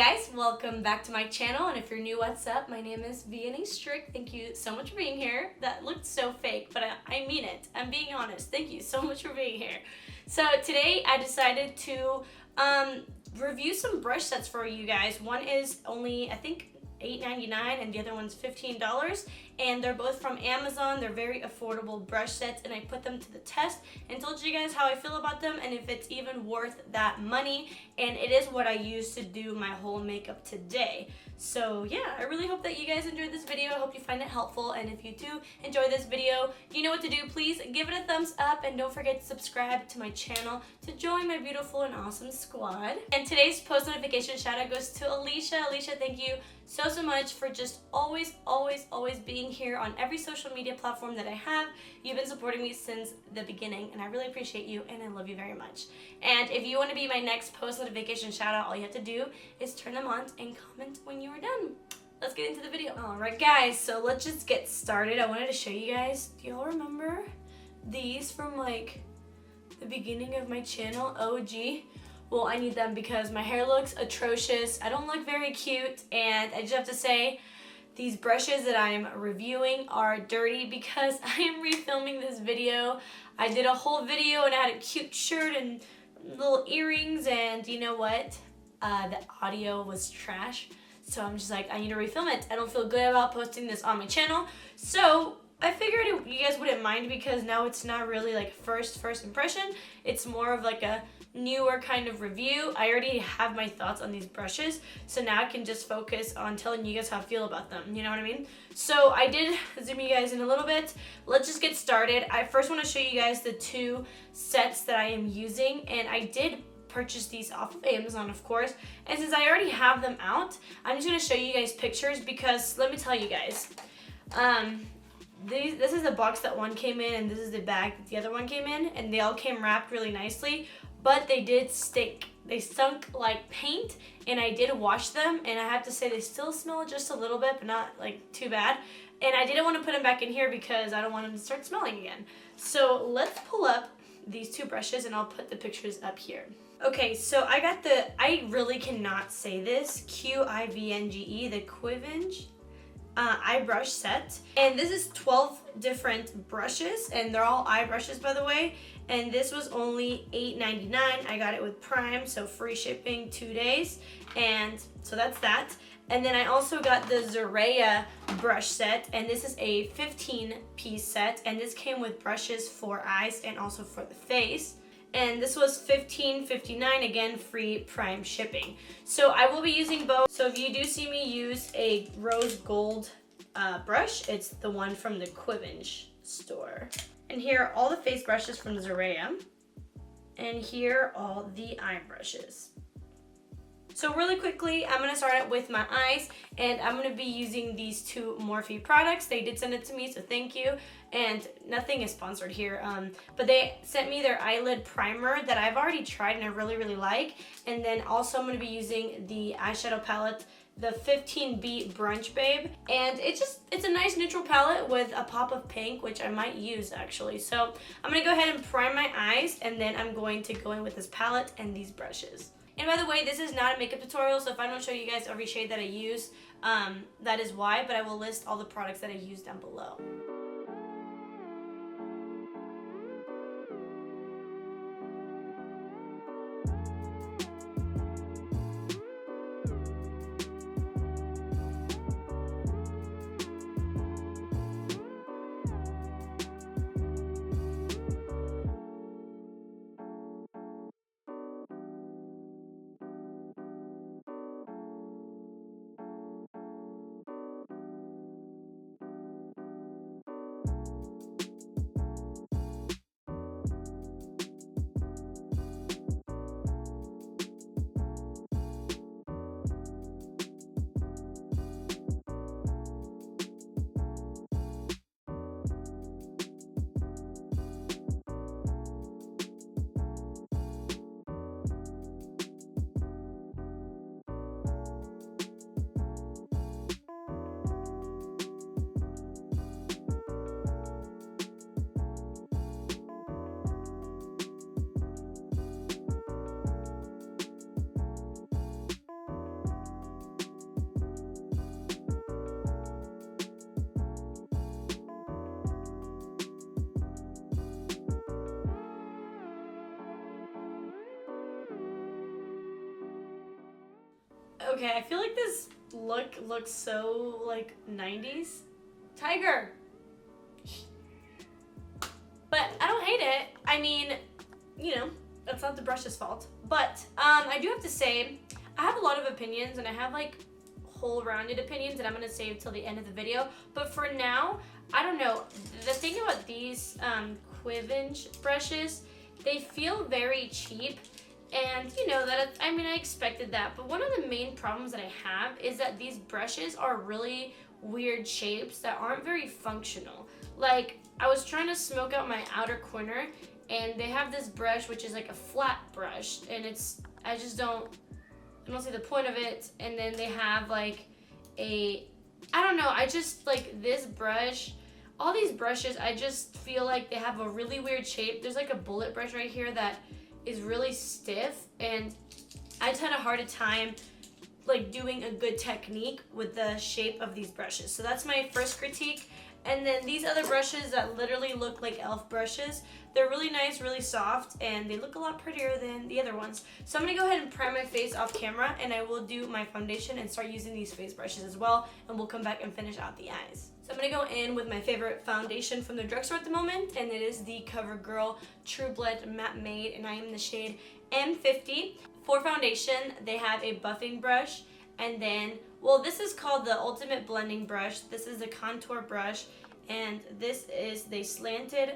guys, welcome back to my channel, and if you're new, what's up? My name is vianney.strick. Thank you so much for being here. That looked so fake, but I mean it. I'm being honest. Thank you so much for being here. So today I decided to review some brush sets for you guys. One is only, I think, $8.99 and the other one's $15, and they're both from Amazon. They're very affordable brush sets, and I put them to the test and told you guys how I feel about them and if it's even worth that money, and it is what I use to do my whole makeup today. So yeah, I really hope that you guys enjoyed this video. I hope you find it helpful, and if you do enjoy this video, you know what to do. Please give it a thumbs up and don't forget to subscribe to my channel to join my beautiful and awesome squad. And today's post notification shout out goes to Alicia. Alicia, thank you so much for just always being here on every social media platform that I have. You've been supporting me since the beginning, and I really appreciate you, and I love you very much. And if you want to be my next post notification shout out, all you have to do is turn them on and comment when you are done. Let's get into the video. Alright guys, so let's just get started. I wanted to show you guys, do y'all remember these from like the beginning of my channel, OG? Well, I need them because my hair looks atrocious. I don't look very cute, and I just have to say these brushes that I'm reviewing are dirty because I am refilming this video. I did a whole video and I had a cute shirt and little earrings, and you know what? The audio was trash. So I'm just like, I need to refilm it. I don't feel good about posting this on my channel. So I figured you guys wouldn't mind because now it's not really like first impression. It's more of like a newer kind of review. I already have my thoughts on these brushes, so now I can just focus on telling you guys how I feel about them. You know what I mean? So I did zoom you guys in a little bit. Let's just get started. I first want to show you guys the two sets that I am using, and I did purchase these off of Amazon, of course, and since I already have them out, I'm just going to show you guys pictures because let me tell you guys, this is the box that one came in, and this is the bag that the other one came in, and they all came wrapped really nicely, but they did stick. They stunk like paint, and I did wash them, and I have to say they still smell just a little bit, but not like too bad. And I didn't want to put them back in here because I don't want them to start smelling again. So let's pull up these two brushes, and I'll put the pictures up here. Okay, so I got I really cannot say this, QUIVANGE, the QUIVANGE eye brush set, and this is 12 different brushes, and they're all eye brushes, by the way, and this was only $8.99. I got it with Prime, so free shipping 2 days, and so that's that. And then I also got the ZOREYA brush set, and this is a 15-piece set, and this came with brushes for eyes and also for the face. And this was $15.59, again, free Prime shipping. So I will be using both. So if you do see me use a rose gold brush, it's the one from the QUIVANGE store. And here are all the face brushes from ZOREYA. And here are all the eye brushes. So really quickly, I'm going to start out with my eyes, and I'm going to be using these two Morphe products. They did send it to me, so thank you. And nothing is sponsored here, but they sent me their eyelid primer that I've already tried and I really like. And then also I'm going to be using the eyeshadow palette, the 15B Brunch Babe. And it's a nice neutral palette with a pop of pink, which I might use actually. So I'm going to go ahead and prime my eyes, and then I'm going to go in with this palette and these brushes. And by the way, this is not a makeup tutorial, so if I don't show you guys every shade that I use, that is why, but I will list all the products that I use down below. Okay, I feel like this look looks so like 90s. Tiger. But I don't hate it. I mean, you know, that's not the brush's fault. But I do have to say, I have a lot of opinions, and I have like whole rounded opinions that I'm gonna save till the end of the video. But for now, I don't know. The thing about these QUIVANGE brushes, they feel very cheap. And you know that, I mean, I expected that. But one of the main problems that I have is that these brushes are really weird shapes that aren't very functional. Like, I was trying to smoke out my outer corner, and they have this brush which is like a flat brush, and I don't see the point of it. And then they have like I don't know, I just like this brush, all these brushes, I just feel like they have a really weird shape. There's like a bullet brush right here that is really stiff, and I just had a harder time like doing a good technique with the shape of these brushes. So that's my first critique. And then these other brushes that literally look like e.l.f. brushes, they're really nice, really soft, and they look a lot prettier than the other ones. So I'm gonna go ahead and prime my face off camera, and I will do my foundation and start using these face brushes as well, and we'll come back and finish out the eyes. So I'm gonna go in with my favorite foundation from the drugstore at the moment, and it is the Covergirl truBLEND Matte Made, and I am in the shade M50. For foundation, they have a buffing brush, and then, well, this is called the Ultimate Blending Brush. This is a contour brush, and this is the slanted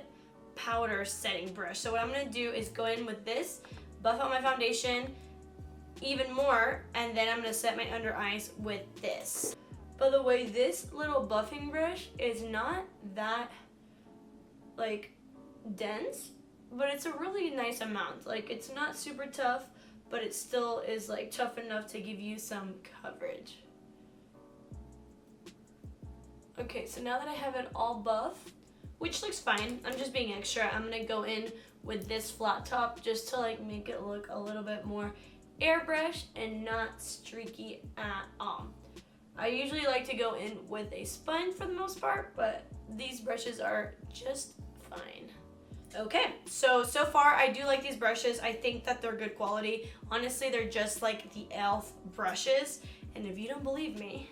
powder setting brush. So what I'm gonna do is go in with this, buff out my foundation even more, and then I'm gonna set my under eyes with this. By the way, this little buffing brush is not that like dense, but it's a really nice amount. Like, it's not super tough, but it still is like tough enough to give you some coverage. Okay, so now that I have it all buff, which looks fine, I'm just being extra, I'm gonna go in with this flat top just to like make it look a little bit more airbrushed and not streaky at all. I usually like to go in with a sponge for the most part, but these brushes are just fine. Okay, so far I do like these brushes. I think that they're good quality. Honestly, they're just like the e.l.f. brushes. And if you don't believe me,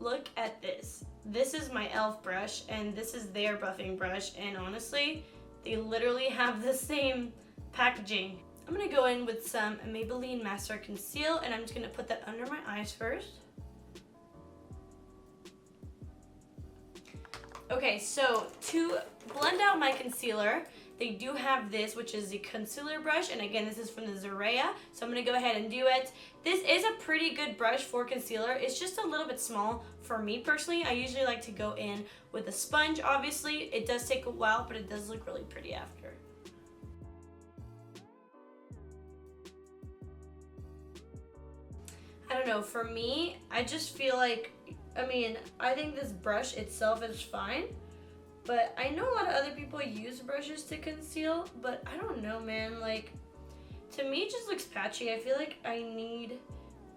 look at this. This is my e.l.f. brush, and this is their buffing brush. And honestly, they literally have the same packaging. I'm gonna go in with some Maybelline Master Conceal, and I'm just gonna put that under my eyes first. Okay, so to blend out my concealer, they do have this, which is the concealer brush, and again, this is from the ZOREYA, so I'm going to go ahead and do it. This is a pretty good brush for concealer. It's just a little bit small for me personally. I usually like to go in with a sponge, obviously. It does take a while, but it does look really pretty after. I don't know, for me, I just feel like, I mean, I think this brush itself is fine, but I know a lot of other people use brushes to conceal, but I don't know, man. Like, to me, it just looks patchy. I feel like I need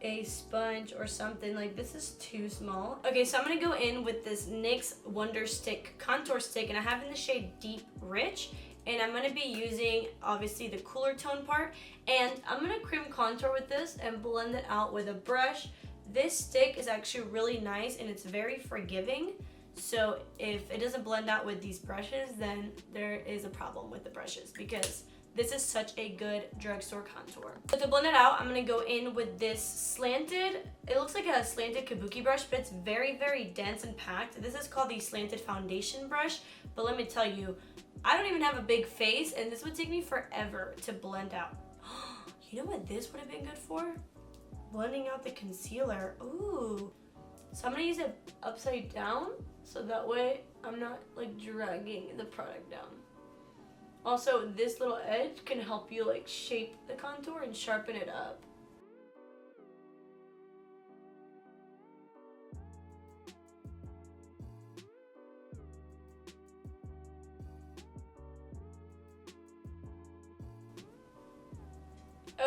a sponge or something. Like, this is too small. Okay, so I'm gonna go in with this NYX Wonder Stick contour stick, and I have in the shade Deep Rich, and I'm gonna be using, obviously, the cooler tone part, and I'm gonna cream contour with this and blend it out with a brush. This stick is actually really nice, and it's very forgiving. So if it doesn't blend out with these brushes, then there is a problem with the brushes, because this is such a good drugstore contour. So to blend it out, I'm gonna go in with this slanted, it looks like a slanted kabuki brush, but it's very, very dense and packed. This is called the slanted foundation brush, but let me tell you, I don't even have a big face, and this would take me forever to blend out. You know what this would have been good for? Blending out the concealer. Ooh. So I'm gonna use it upside down, so that way I'm not like dragging the product down. Also, this little edge can help you like shape the contour and sharpen it up.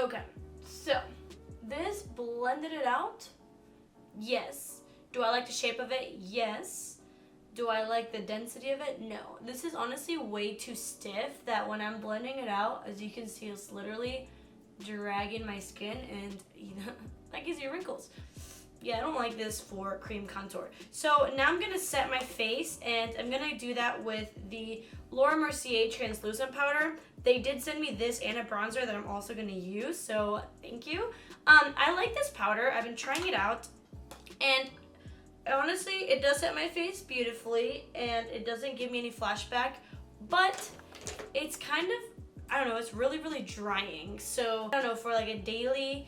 Okay, so this blended it out. Yes. Do I like the shape of it? Yes. Do I like the density of it? No. This is honestly way too stiff that when I'm blending it out, as you can see, it's literally dragging my skin, and you know, that gives you wrinkles. yeah, I don't like this for cream contour. So now I'm gonna set my face, and I'm gonna do that with the Laura Mercier translucent powder. They did send me this and a bronzer that I'm also gonna use, so thank you. I like this powder. I've been trying it out, and honestly, it does set my face beautifully, and it doesn't give me any flashback, but it's kind of, I don't know, it's really, really drying. So I don't know, for like a daily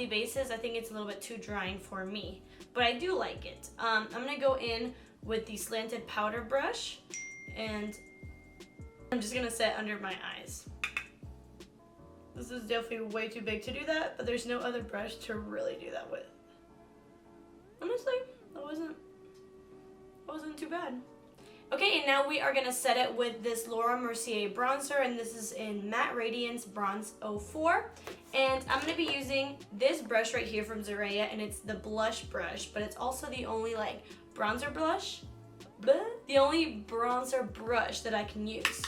basis, I think it's a little bit too drying for me, but I do like it. I'm gonna go in with the slanted powder brush, and I'm just gonna set under my eyes. This is definitely way too big to do that, but there's no other brush to really do that with. Honestly, that wasn't too bad. Okay, and now we are gonna set it with this Laura Mercier bronzer, and this is in Matte Radiance Bronze 04. And I'm gonna be using this brush right here from ZOREYA, and it's the blush brush, but it's also the only like bronzer blush, the only bronzer brush that I can use.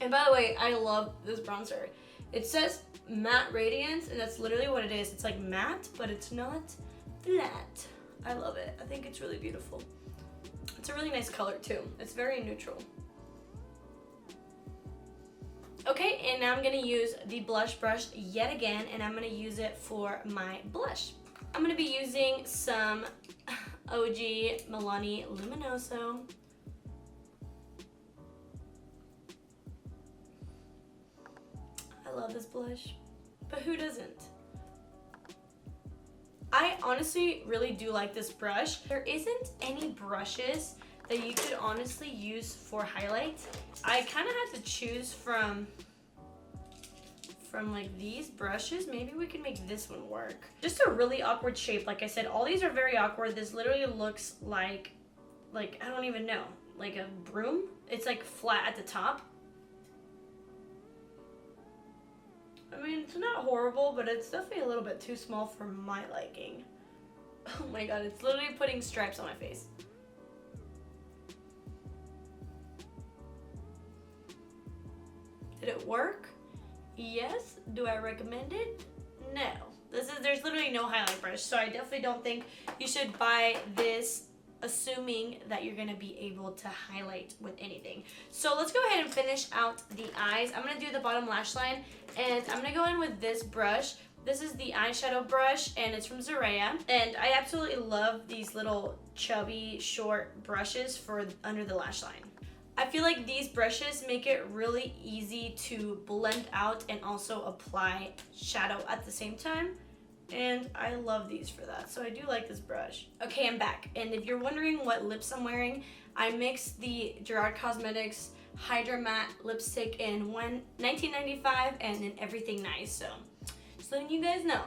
And by the way, I love this bronzer. It says Matte Radiance, and that's literally what it is. It's like matte, but it's not flat. I love it. I think it's really beautiful. It's a really nice color too. It's very neutral. Okay, and now I'm gonna use the blush brush yet again, and I'm gonna use it for my blush. I'm gonna be using some OG Milani Luminoso. I love this blush, but who doesn't? I honestly really do like this brush. There isn't any brushes that you could honestly use for highlight. I kind of had to choose from like these brushes. Maybe we can make this one work. Just a really awkward shape. Like I said, all these are very awkward. This literally looks like I don't even know, like a broom. It's like flat at the top. I mean, it's not horrible, but it's definitely a little bit too small for my liking. Oh my god, it's literally putting stripes on my face. Did it work? Yes. Do I recommend it? No. There's literally no highlight brush, so I definitely don't think you should buy this assuming that you're gonna be able to highlight with anything. So let's go ahead and finish out the eyes. I'm gonna do the bottom lash line, and I'm gonna go in with this brush. This is the eyeshadow brush, and it's from ZOREYA, and I absolutely love these little chubby short brushes for under the lash line. I feel like these brushes make it really easy to blend out and also apply shadow at the same time. And I love these for that, so I do like this brush. Okay, I'm back, and if you're wondering what lips I'm wearing, I mixed the Gerard Cosmetics Hydra Matte lipstick in 1995 and in Everything Nice, so just letting you guys know.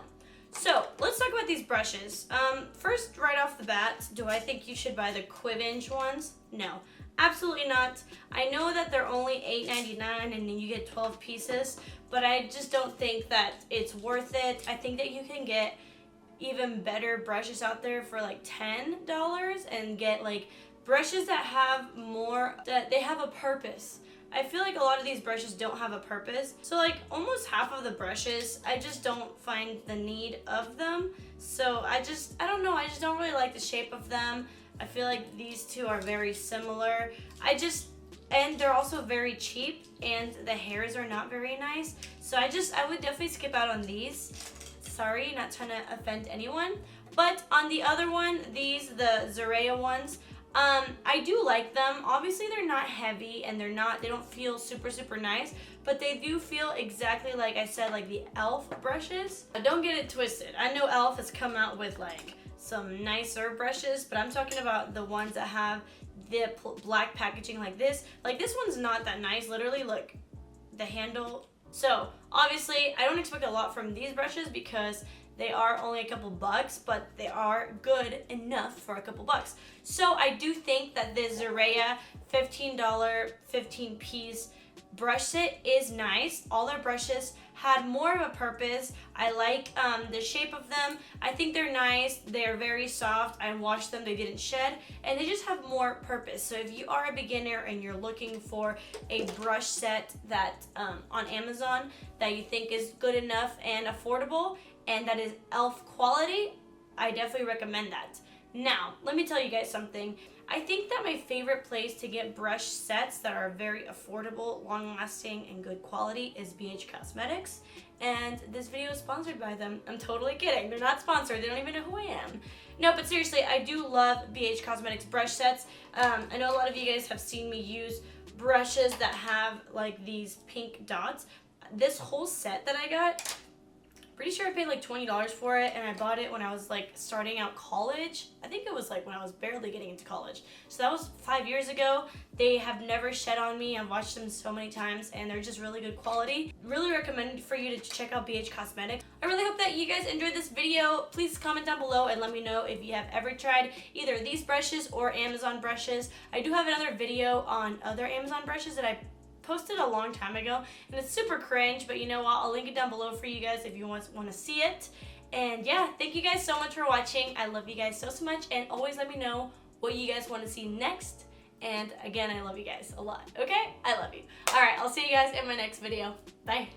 So let's talk about these brushes. First, right off the bat, do I think you should buy the QUIVANGE ones? No, absolutely not. I know that they're only $8.99 and then you get 12 pieces, but I just don't think that it's worth it. I think that you can get even better brushes out there for like $10 and get like brushes that have more, that they have a purpose. I feel like a lot of these brushes don't have a purpose. So like almost half of the brushes, I just don't find the need of them. So I don't know, I just don't really like the shape of them. I feel like these two are very similar. And they're also very cheap, and the hairs are not very nice. So I would definitely skip out on these. Sorry, not trying to offend anyone. But on the other one, the ZOREYA ones, I do like them. Obviously they're not heavy and they don't feel super, super nice, but they do feel exactly like I said, like the e.l.f. brushes. Don't get it twisted. I know e.l.f. has come out with like some nicer brushes, but I'm talking about the ones that have the black packaging like this. Like this one's not that nice. Literally, look, the handle. So obviously I don't expect a lot from these brushes because they are only a couple bucks, but they are good enough for a couple bucks. So I do think that the ZOREYA $15 15-piece brush set is nice. All their brushes had more of a purpose. I like the shape of them. I think they're nice. They're very soft. I washed them, they didn't shed, and they just have more purpose. So if you are a beginner and you're looking for a brush set that on Amazon that you think is good enough and affordable and that is e.l.f. quality, I definitely recommend that. Now, let me tell you guys something. I think that my favorite place to get brush sets that are very affordable, long-lasting, and good quality is BH Cosmetics. And this video is sponsored by them. I'm totally kidding. They're not sponsored. They don't even know who I am. No, but seriously, I do love BH Cosmetics brush sets. I know a lot of you guys have seen me use brushes that have like these pink dots. This whole set that I got, pretty sure I paid like $20 for it, and I bought it when I was like starting out college. I think it was like when I was barely getting into college. So that was 5 years ago. They have never shed on me. I've watched them so many times, and they're just really good quality. Really recommend for you to check out BH Cosmetics. I really hope that you guys enjoyed this video. Please comment down below and let me know if you have ever tried either these brushes or Amazon brushes. I do have another video on other Amazon brushes that I posted a long time ago, and it's super cringe, but you know what, I'll link it down below for you guys if you want to see it. And yeah, thank you guys so much for watching. I love you guys so much, and always let me know what you guys want to see next. And again, I love you guys a lot. Okay, I love you. All right, I'll see you guys in my next video. Bye.